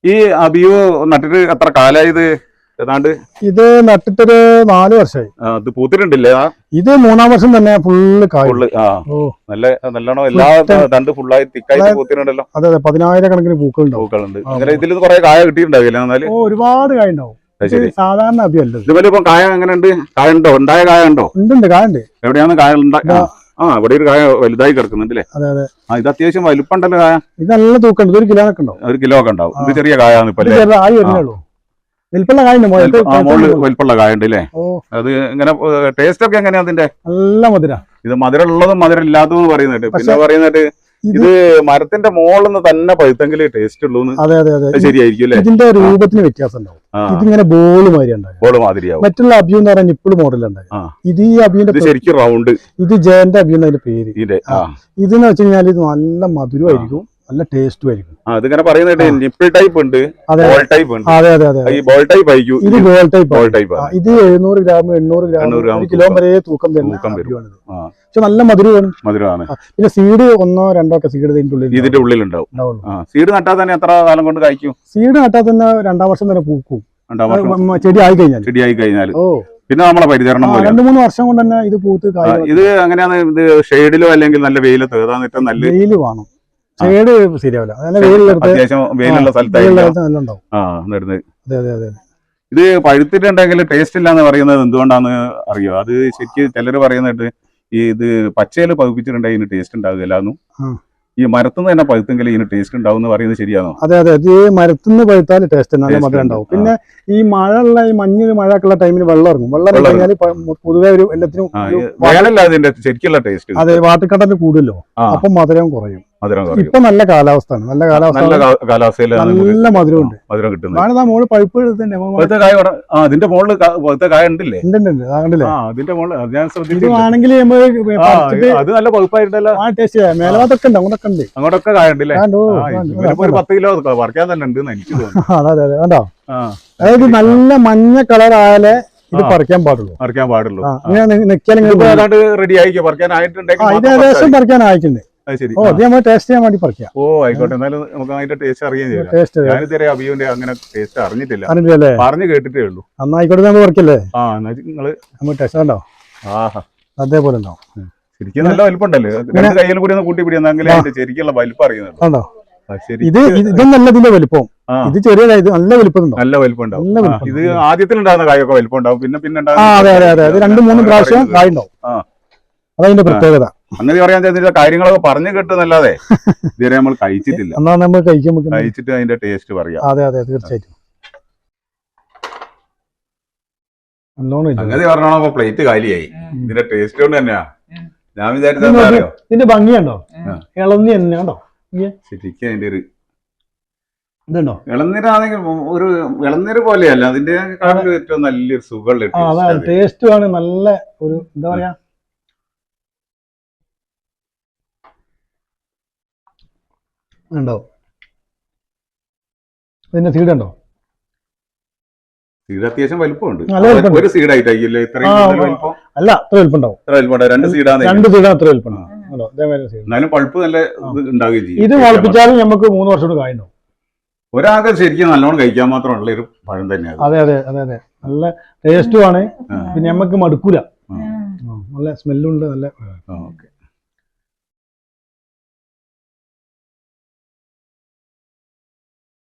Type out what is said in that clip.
ഈ അബിയു നട്ടിട്ട് എത്ര കാലായി ഇത്? ഏതാണ്ട് ഇത് നട്ടിട്ടൊരു 4 വർഷമായി. ഇത് പൂത്തിട്ടുണ്ടില്ലേ? ഇത് 3-ാം വർഷം തന്നെ ഫുള്ള് നല്ലോണം എല്ലാ തണ്ട് ഫുള്ളായി തിക്കായി പൂത്തിട്ടുണ്ടല്ലോ. അതെ 10,000 കണക്കിന് പൂക്കളുണ്ട്. അങ്ങനെ ഇതിൽ കുറെ കായ കിട്ടിയിട്ടുണ്ടാവില്ല? എന്നാലും ഒരുപാട് കായ ഉണ്ടാവും. സാധാരണ അബിയല്ല. ഇതുപോലെ ഇപ്പം കായ എങ്ങനെ ഉണ്ട്? കായ ഉണ്ടോ? ഉണ്ടായ കായ ഉണ്ടോ? ഉണ്ട്, കായ ഉണ്ട്. എവിടെയാണ് കായ ഇവിടെ ഒരു കായ വലുതായി കിടക്കുന്നുണ്ടല്ലേ? അതെ. ഇത് അത്യാവശ്യം വലുപ്പമുണ്ടല്ലോ കായ. ഇത് നല്ല തൂക്കുണ്ട്. 1 കിലോ ഒക്കെ ഉണ്ടാവും. 1 കിലോ ഒക്കെ ഉണ്ടാവും. ഇത് ചെറിയ കായാണ് ഇപ്പൊ. വലിപ്പുള്ള കായുണ്ട്. വലിപ്പുള്ള കായ ഉണ്ട് അല്ലേ? അത് ഇങ്ങനെ ടേസ്റ്റ് ഒക്കെ എങ്ങനെയാ അതിന്റെ? നല്ല മധുര. ഇത് മധുരം ഉള്ളതും മധുരം ഇല്ലാത്തതും പറയുന്നുണ്ട്. പിന്നെ പറയുന്നിട്ട് ഇത് മരത്തിന്റെ മോളിന്ന് തന്നെ പഴുത്തെങ്കിൽ ടേസ്റ്റ് ഉള്ളൂ. അതെ ശരിയായിരിക്കും അല്ലേ? ഇതിന്റെ രൂപത്തിന് വ്യത്യാസം ഉണ്ടാവും. ഇതിങ്ങനെ ബോള് മാതിരിയാവും. മറ്റുള്ള അബിയു എന്ന് പറഞ്ഞാൽ നിപ്പിൾ മോഡലുണ്ടാവും. ഇത് ഈ അബിയുടെ ശരിക്കും റൗണ്ട്. ഇത് ജയന്റെ അബിയു എന്നതിന്റെ പേര്. ഇതെന്ന് വെച്ച് കഴിഞ്ഞാൽ ഇത് നല്ല മധുരമായിരിക്കും, നല്ല ടേസ്റ്റും ആയിരിക്കും. അതിങ്ങനെ പറയുന്നുണ്ട് നിപ്പിൾ ടൈപ്പ് ഉണ്ട്, ബോൾ ടൈപ്പ് ഉണ്ട്. അതെ ഈ ബോൾ ടൈപ്പ് ആയിരിക്കും. ഇത് ബോൾ ടൈപ്പ്. ഇത് 700 ഗ്രാം 800 ഗ്രാം 1 കിലോ വരെ തൂക്കം വരുന്നത്. പക്ഷെ നല്ല മധുരമാണ്. പിന്നെ സീഡ് 1-2 ഒക്കെ സീഡ് ഇതിന്റെ ഉള്ളിലുണ്ടാവും. സീഡ് നട്ടാൽ തന്നെ എത്ര കാലം കൊണ്ട് കായ്ക്കും? സീഡ് നട്ടാൽ തന്നെ 2-ാം വർഷം തന്നെ പൂക്കും. ചെടി ആയി കഴിഞ്ഞാൽ പിന്നെ നമ്മളെ പരിചരണം 2-3 വർഷം കൊണ്ട് തന്നെ ഇത് പൂത്ത്. ഇത് അങ്ങനെയാണ്. ഇത് ഷെയ്ഡിലോ അല്ലെങ്കിൽ നല്ല വെയിലത്ത് ഏതാന്നിട്ട് നല്ല വെയിൽ വേണം. ഷെയ്ഡ് ശരിയാവില്ല. അത്യാവശ്യം വെയിലുള്ള സ്ഥലത്തായിരിക്കും. ഇത് പഴുത്തിട്ടുണ്ടെങ്കിൽ ടേസ്റ്റ് ഇല്ലാന്ന് പറയുന്നത് എന്തുകൊണ്ടാന്ന് അറിയോ? അത് ശരിക്കും ചിലര് പറയുന്നിട്ട് ഇത് പച്ചയില് പഴുപ്പിച്ചിട്ടുണ്ടെങ്കിൽ ഇതിന് ടേസ്റ്റ് ഉണ്ടാവില്ലാന്നും, ഈ മരത്തുനിന്ന് തന്നെ പഴുത്തെങ്കിൽ ഇതിന് ടേസ്റ്റ് ഉണ്ടാവും എന്ന് പറയുന്നത് ശരിയാണോ? അതെ. ഈ മരത്തുനിന്ന് പഴുത്താൽ ടേസ്റ്റ് നല്ല മധുരം ഉണ്ടാവും. പിന്നെ ഈ മഞ്ഞ് മഴയൊക്കെ ഉള്ള ടൈമിൽ വെള്ളം കഴിഞ്ഞാൽ പൊതുവെ ഒരു എല്ലാത്തിനും അതിന്റെ ശരിക്കുള്ള ടേസ്റ്റ്. അതെ, വാട്ടർ കണ്ടന്റ് കൂടുമല്ലോ, അപ്പം മധുരം കുറയും. ഇപ്പൊ നല്ല കാലാവസ്ഥയാണ്. നല്ല കാലാവസ്ഥയിൽ നല്ല മധുരമുണ്ട്. മധുരം കിട്ടുന്നത് മോള് പഴുപ്പ് അതിന്റെ മുകളിൽ കായ ഉണ്ടല്ലേ? അതിന്റെ മുകളിൽ ആണെങ്കിൽ അത് നല്ല പഴുപ്പായിട്ടുണ്ടല്ലോ. മേലഭാഗത്തൊക്കെ ഉണ്ട്, അങ്ങോട്ടൊക്കെ കായ ഉണ്ടല്ലേ? 10 കിലോ പറിക്കാൻ തന്നെ ഉണ്ട് എനിക്ക് തോന്നുന്നു. അതെ. അതായത് നല്ല മഞ്ഞ കളർ ആയാലേ ഇത് പറിക്കാൻ പാടുള്ളൂ. റെഡി ആയിക്കോ? പറിക്കാൻ ആയിട്ടുണ്ടെങ്കിൽ ഏകദേശം പറിക്കാൻ ആയിട്ടുണ്ട്. ടേസ്റ്റ് ചെയ്യാൻ വേണ്ടി പറിക്കാം. ആയിക്കോട്ടെ. എന്നാലും നമുക്ക് അതിന്റെ ടേസ്റ്റ് അറിയാൻ ചെയ്യാം. ഞാനിതുവരെ അബിയുവിന്റെ അങ്ങനെ ടേസ്റ്റ് അറിഞ്ഞിട്ടില്ല, പറഞ്ഞു കേട്ടിട്ടേ ഉള്ളൂ. അന്നായിക്കോട്ടെ, നമ്മൾ പറിക്കല്ലേ? നിങ്ങള് നമുക്ക് ടേസ്റ്റ് ഉണ്ടോ? അതേപോലെ ഉണ്ടാവും. ശരിക്കും നല്ല വലിപ്പമുണ്ടല്ലോ. കയ്യിൽ കൂടി ഒന്ന് കൂട്ടി പിടിയെന്നെങ്കിൽ അതിന്റെ ശരിക്കുള്ള വലിപ്പം അറിയുന്നുണ്ടോ? ഇതൊന്നല്ല ഇതിന്റെ വലിപ്പം. ഇത് ചെറിയ നല്ല വലിപ്പം ഉണ്ടാവും. നല്ല വലിപ്പം ഉണ്ടാവും. ഇത് ആദ്യത്തിലുണ്ടാകുന്ന കായൊക്കെ വലിപ്പം ഉണ്ടാവും. പിന്നെ അതെ 2-3 പ്രാവശ്യം കായ ഉണ്ടാവും. അതതിന്റെ പ്രത്യേകത. അങ്ങനെ പറയാൻ കാര്യങ്ങളൊക്കെ പറഞ്ഞു കേട്ടെന്നല്ലാതെ ഇതുവരെ നമ്മൾ കഴിച്ചിട്ടില്ല. നമ്മൾ കഴിച്ചിട്ട് അതിന്റെ ടേസ്റ്റ് പറയാം. അതെ തീർച്ചയായിട്ടും. അങ്ങനെ പറഞ്ഞോ പ്ലേറ്റ് കാലിയായി. ഇതിന്റെ ടേസ്റ്റ് കൊണ്ട് തന്നെയാ ഞാൻ വിചാരിച്ചോ. ഇതിന്റെ ഭംഗിയുണ്ടോ? ഇളന്നി തന്നെയാണോ ശരിക്കും? അതിന്റെ ഒരു ഇതുണ്ടോ? ഇളനീരാണെങ്കിൽ ഒരു ഇളനീര് പോലെയല്ല, അതിന്റെ ഏറ്റവും നല്ലൊരു സുഖമുള്ള ടേസ്റ്റ് ആണ്. നല്ല ഒരു എന്താ പറയാ, ഉണ്ടോ? അതിന്റെ സീഡ് ഉണ്ടോ? സീഡ് അത്യാവശ്യം വലിപ്പമുണ്ട്. ഒരു സീഡ് ആയിട്ടായിരിക്കില്ലേ ഇത്രയും വലിപ്പം? അല്ല, അത്ര വലിപ്പം ഉണ്ടാവും. 2 സീഡാണ്. 2 സീഡാണ് അത്ര വലിപ്പം. എന്നാലും പൾപ്പ് നല്ല ഉണ്ടാവുകയും ചെയ്യും. ഇത് മുളപ്പിച്ചാലും നമുക്ക് 3 വർഷം കൊണ്ട് കായുണ്ടാവും. ഒരാൾക്ക് ശരിക്കും നല്ലോണം കഴിക്കാൻ മാത്രമുള്ള ഒരു പഴം തന്നെയാണ്. അതെ. നല്ല ടേസ്റ്റും ആണ്. പിന്നെ നമുക്ക് മടുക്കൂല. നല്ല സ്മെല്ലും ഉണ്ട്. നല്ല